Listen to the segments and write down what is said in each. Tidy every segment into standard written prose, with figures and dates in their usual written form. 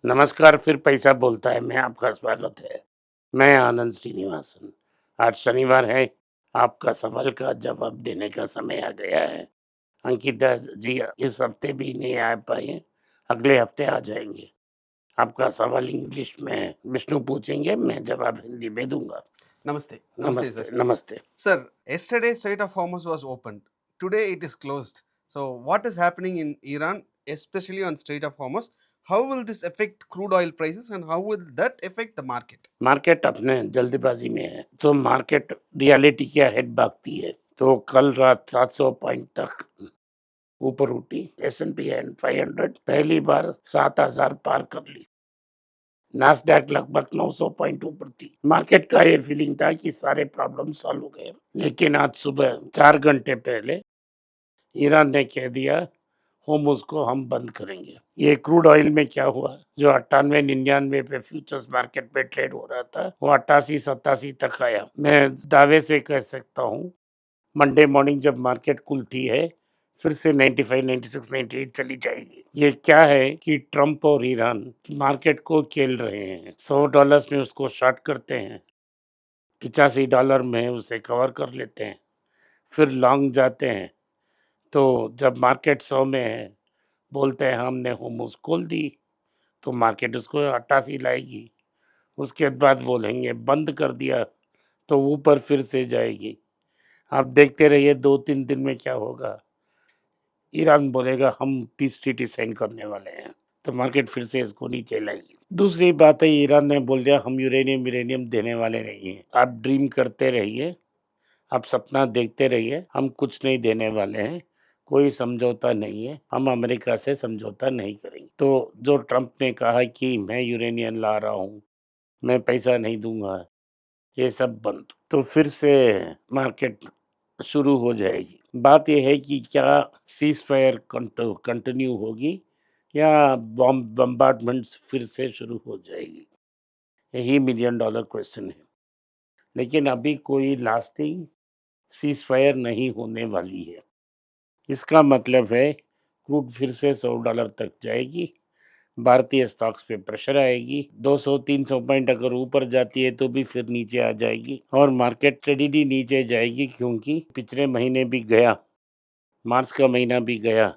नमस्कार, फिर पैसा बोलता है, मैं आपका स्वागत है। मैं आनंद श्रीनिवासन। आज शनिवार है, आपका सवाल का जवाब देने का समय आ गया है। अंकिता जी इस हफ्ते भी नहीं आ पाए, अगले हफ्ते आ जाएँगे। आपका सवाल इंग्लिश में विष्णु पूछेंगे, मैं जवाब हिंदी में दूँगा। Namaste. Namaste, sir. नमस्ते, नमस्ते। Sir, yesterday Strait of Hormuz was opened. Today it is closed. So, what is happening in Iran, especially on Strait of Hormuz? How will this affect crude oil prices and how will that affect the market? Market अपने जल्दबाजी में है, तो market reality के ahead भागती है। तो कल रात 700 पॉइंट तक ऊपर उठी। S&P एंड 500 पहली बार 7,000 पार कर ली। नास्डैक लगभग 900 पॉइंट ऊपर थी। मार्केट का ये फीलिंग था कि सारे प्रॉब्लम सॉल्व हो गए, लेकिन आज सुबह 4 घंटे पहले ईरान ने कह दिया होर्मुज को हम बंद करेंगे। ये क्रूड ऑयल में क्या हुआ, जो 98-99 पे फ्यूचर्स मार्केट पे ट्रेड हो रहा था, वो 88-87 तक आया। मैं दावे से कह सकता हूँ मंडे मॉर्निंग जब मार्केट खुलती है फिर से 95, 96, 98 चली जाएगी। ये क्या है कि ट्रंप और ईरान मार्केट को खेल रहे हैं। $100 में उसको शॉर्ट करते हैं, $85 में उसे कवर कर लेते हैं, फिर लॉन्ग जाते हैं। तो जब मार्केट 100 में है, बोलते हैं हमने होमोज खोल दी, तो मार्केट उसको 88 लाएगी। उसके बाद बोलेंगे बंद कर दिया, तो ऊपर फिर से जाएगी। आप देखते रहिए 2-3 दिन में क्या होगा। ईरान बोलेगा हम पीस ट्रीटी साइन करने वाले हैं, तो मार्केट फिर से इसको नीचे लाएगी। दूसरी बात है, ईरान ने बोल दिया हम यूरेनियम देने वाले नहीं हैं। आप ड्रीम करते रहिए, आप सपना देखते रहिए, हम कुछ नहीं देने वाले हैं, कोई समझौता नहीं है, हम अमेरिका से समझौता नहीं करेंगे। तो जो ट्रंप ने कहा कि मैं यूरेनियम ला रहा हूँ, मैं पैसा नहीं दूंगा, ये सब बंद। तो फिर से मार्केट शुरू हो जाएगी। बात यह है कि क्या सीज फायर कंटिन्यू होगी या बम्बार्डमेंट्स फिर से शुरू हो जाएगी, यही मिलियन डॉलर क्वेश्चन है। लेकिन अभी कोई लास्टिंग सीज फायर नहीं होने वाली है। इसका मतलब है क्रूड फिर से $100 तक जाएगी, भारतीय स्टॉक्स पे प्रेशर आएगी। 200-300 पॉइंट अगर ऊपर जाती है तो भी फिर नीचे आ जाएगी और मार्केट स्टेडीली नीचे जाएगी, क्योंकि पिछले महीने भी गया, मार्च का महीना भी गया,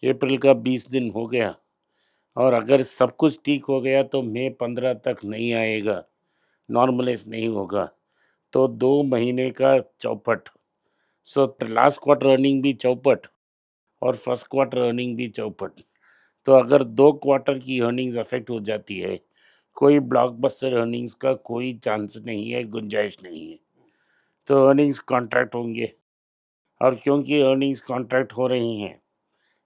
अप्रैल का 20 दिन हो गया, और अगर सब कुछ ठीक हो गया तो मई 15 तक नहीं आएगा, नॉर्मलाइज नहीं होगा, तो 2 महीने का चौपट। सो लास्ट क्वार्टर अर्निंग भी चौपट और फर्स्ट क्वार्टर अर्निंग भी चौपट। तो अगर 2 क्वार्टर की अर्निंग्स अफेक्ट हो जाती है, कोई ब्लॉकबस्टर अर्निंग्स का कोई चांस नहीं है, गुंजाइश नहीं है, तो अर्निंग्स कॉन्ट्रैक्ट होंगे। और क्योंकि अर्निंग्स कॉन्ट्रैक्ट हो रही हैं,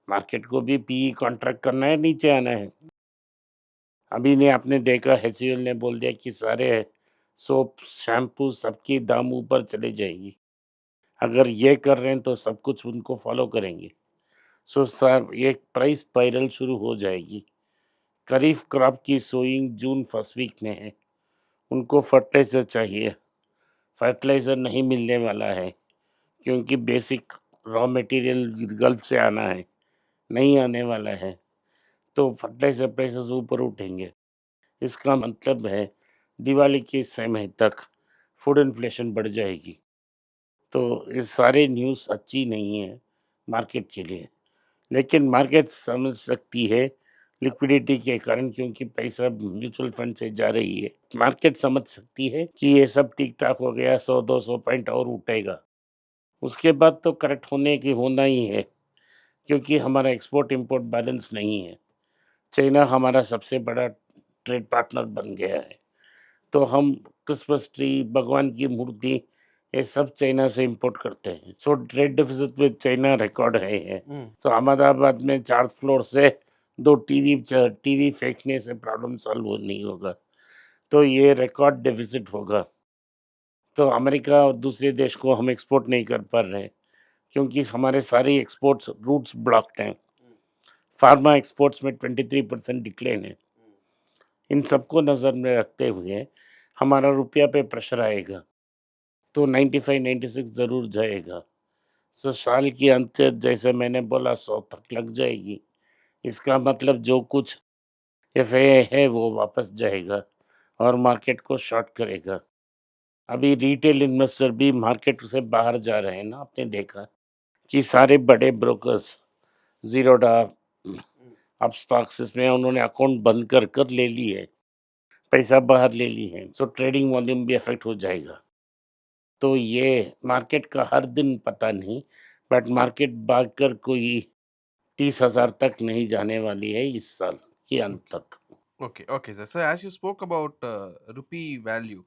मार्केट को भी पीई कॉन्ट्रैक्ट करना है, नीचे आना है। अभी ने आपने देखा HCL ने बोल दिया कि सारे सोप शैम्पू सबकी दाम ऊपर चले जाएगी। अगर ये कर रहे हैं तो सब कुछ उनको फॉलो करेंगे। सो सब ये प्राइस स्पाइरल शुरू हो जाएगी। खरीफ क्रॉप की सोइंग जून फर्स्ट वीक में है, उनको फर्टिलाइज़र चाहिए, फर्टिलाइज़र नहीं मिलने वाला है, क्योंकि बेसिक रॉ मटेरियल गल्फ से आना है, नहीं आने वाला है, तो फर्टिलाइज़र प्राइसेस ऊपर उठेंगे। इसका मतलब है दिवाली के समय तक फूड इन्फ्लेशन बढ़ जाएगी। तो ये सारे न्यूज़ अच्छी नहीं है मार्केट के लिए, लेकिन मार्केट समझ सकती है लिक्विडिटी के कारण, क्योंकि पैसा म्यूचुअल फंड से जा रही है। मार्केट समझ सकती है कि ये सब ठीक-ठाक हो गया, 100-200 पॉइंट और उठेगा। उसके बाद तो करेक्ट होना ही है, क्योंकि हमारा एक्सपोर्ट इम्पोर्ट बैलेंस नहीं है। चाइना हमारा सबसे बड़ा ट्रेड पार्टनर बन गया है। तो हम क्रिसमस ट्री, भगवान की मूर्ति, ये सब चाइना से इम्पोर्ट करते हैं। सो ट्रेड डेफिसिट में चाइना रिकॉर्ड है। तो अहमदाबाद में 4 फ्लोर से 2 टीवी फेंकने से प्रॉब्लम सॉल्व नहीं होगा, तो ये रिकॉर्ड डेफिसिट होगा। तो अमेरिका और दूसरे देश को हम एक्सपोर्ट नहीं कर पा रहे हैं, क्योंकि हमारे सारे एक्सपोर्ट्स रूट्स ब्लॉक्ड हैं। फार्मा एक्सपोर्ट्स में 23% डिक्लेन है। इन सबको नज़र में रखते हुए हमारा रुपया पे प्रेशर आएगा, तो 95-96 ज़रूर जाएगा। सो साल की अंत जैसे मैंने बोला 100 तक लग जाएगी। इसका मतलब जो कुछ एफए है वो वापस जाएगा और मार्केट को शॉर्ट करेगा। अभी रिटेल इन्वेस्टर भी मार्केट से बाहर जा रहे हैं ना, आपने देखा कि सारे बड़े ब्रोकर्स ज़ीरोधा, अपस्टॉक्स इसमें उन्होंने अकाउंट बंद कर कर ले ली है, पैसा बाहर ले ली है, सो ट्रेडिंग वॉल्यूम भी अफेक्ट हो जाएगा। तो ये मार्केट का हर दिन पता नहीं, बट मार्केट भागकर कोई 30,000 तक नहीं जाने वाली है इस साल के अंत तक। Okay, sir. So as you spoke about rupee value,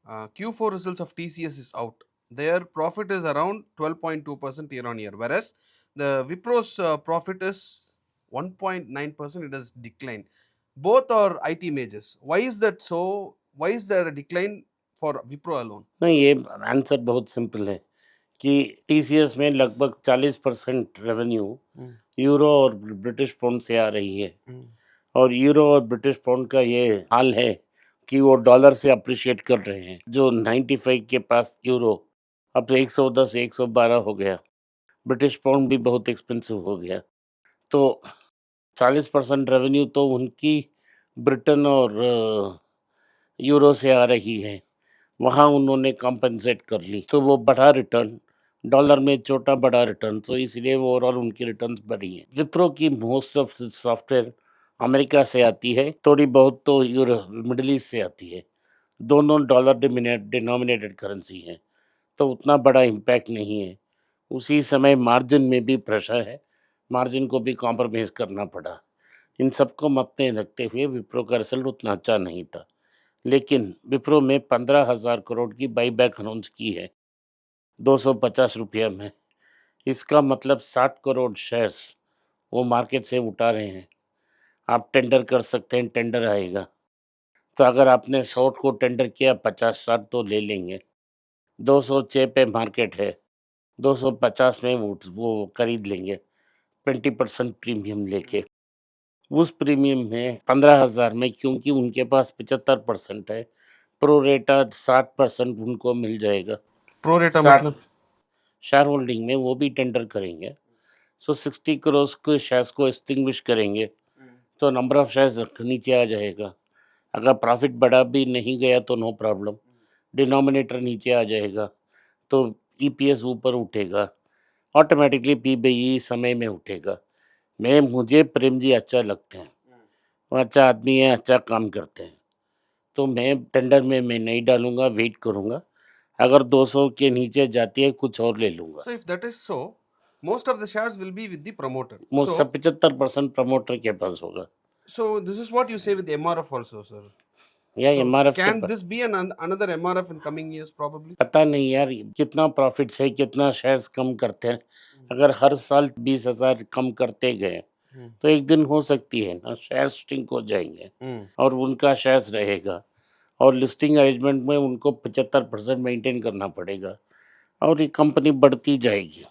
Q4 results of TCS is out. Their profit is around 12.2% year on year, whereas the Wipro's profit is 1.9%. It has declined. Both are IT majors. Why is that so? Why is there a decline for Wipro alone? नहीं, ये answer बहुत simple है कि TCS में लगभग 40% revenue euro और British pound से आ रही है, और यूरो और ब्रिटिश पाउंड का ये हाल है कि वो डॉलर से अप्रिशिएट कर रहे हैं। जो 95 के पास यूरो अब तो 110 112 हो गया, ब्रिटिश पाउंड भी बहुत एक्सपेंसिव हो गया। तो 40% रेवेन्यू तो उनकी ब्रिटेन और यूरो से आ रही है, वहाँ उन्होंने कॉम्पेंसेट कर ली, तो वो बढ़ा रिटर्न, डॉलर में छोटा बड़ा रिटर्न, तो इसलिए वो ओवरऑल उनकी रिटर्न्स बढ़ी हैं। विप्रो की मोस्ट ऑफ सॉफ्टवेयर अमेरिका से आती है, थोड़ी बहुत तो मिडिल ईस्ट से आती है, दोनों डॉलर डिनोमिनेटेड करेंसी हैं, तो उतना बड़ा इम्पैक्ट नहीं है। उसी समय मार्जिन में भी प्रेशर है, मार्जिन को भी कॉम्प्रोमाइज़ करना पड़ा। इन सबको मद्दे रखते हुए विप्रो का रिजल्ट उतना अच्छा नहीं था, लेकिन विप्रो में 15,000 करोड़ की बाईबैक अनाउंस की है 250 रुपया में। इसका मतलब 60 करोड़ शेयर्स वो मार्केट से उठा रहे हैं। आप टेंडर कर सकते हैं, टेंडर आएगा, तो अगर आपने 100 को टेंडर किया 50-60 तो ले लेंगे। 206 पे मार्केट है, 250 में वो खरीद लेंगे 20% प्रीमियम लेके। उस प्रीमियम में 15,000 में, क्योंकि उनके पास 75% है, प्रो रेटा 60% उनको मिल जाएगा। Pro rata 60 मतलब? शेयर होल्डिंग में वो भी टेंडर करेंगे, सो 60 करोड़ के शेयर्स को एक्सटिंग्विश करेंगे, तो नंबर ऑफ शेयर्स नीचे आ जाएगा। अगर प्रॉफिट बढ़ा भी नहीं गया तो नो प्रॉब्लम, डिनोमिनेटर नीचे आ जाएगा, तो ईपीएस ऊपर उठेगा, ऑटोमेटिकली पीबीई समय में उठेगा। मुझे प्रेम जी अच्छा लगते हैं, वो अच्छा आदमी है, अच्छा काम करते हैं, तो मैं टेंडर में मैं नहीं डालूंगा, वेट करूंगा। अगर 200 के नीचे जाती है कुछ और ले लूंगा। So if that is so, most of the shares will be with the promoter. मुझसे 75% प्रमोटर के पास होगा, So this is what you say with MRF also, sir. या So एमआरएफ के can pass. this be another MRF in coming years probably? पता नहीं यार, कितना profits है, कितना शेयर्स कम करते हैं। अगर हर साल 20,000 कम करते गए तो एक दिन हो सकती है ना शेयर स्टिंक हो जाएंगे और उनका शेयर्स रहेगा, और लिस्टिंग अरेंजमेंट में उनको 75% मेंटेन करना पड़ेगा, और ये कंपनी बढ़ती जाएगी।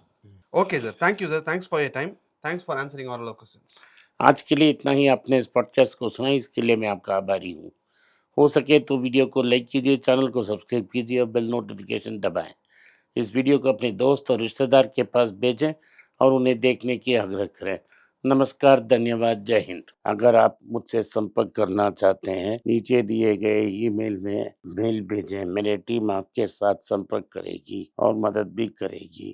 Okay, sir. Thank you, sir. Thanks for your time. Thanks for answering all our questions. आज के लिए इतना ही। आपने इस पॉडकास्ट को सुना, इसके लिए मैं आपका आभारी हूँ। हो सके तो वीडियो को लाइक कीजिए, चैनल को सब्सक्राइब कीजिए और बेल नोटिफिकेशन दबाएं। इस वीडियो को अपने दोस्त और रिश्तेदार के पास भेजें और उन्हें देखने की आग्रह करें। नमस्कार, धन्यवाद, जय हिंद। अगर आप मुझसे संपर्क करना चाहते हैं, नीचे दिए गए ईमेल में मेल भेजें। मेरी टीम आपके साथ संपर्क करेगी और मदद भी करेगी।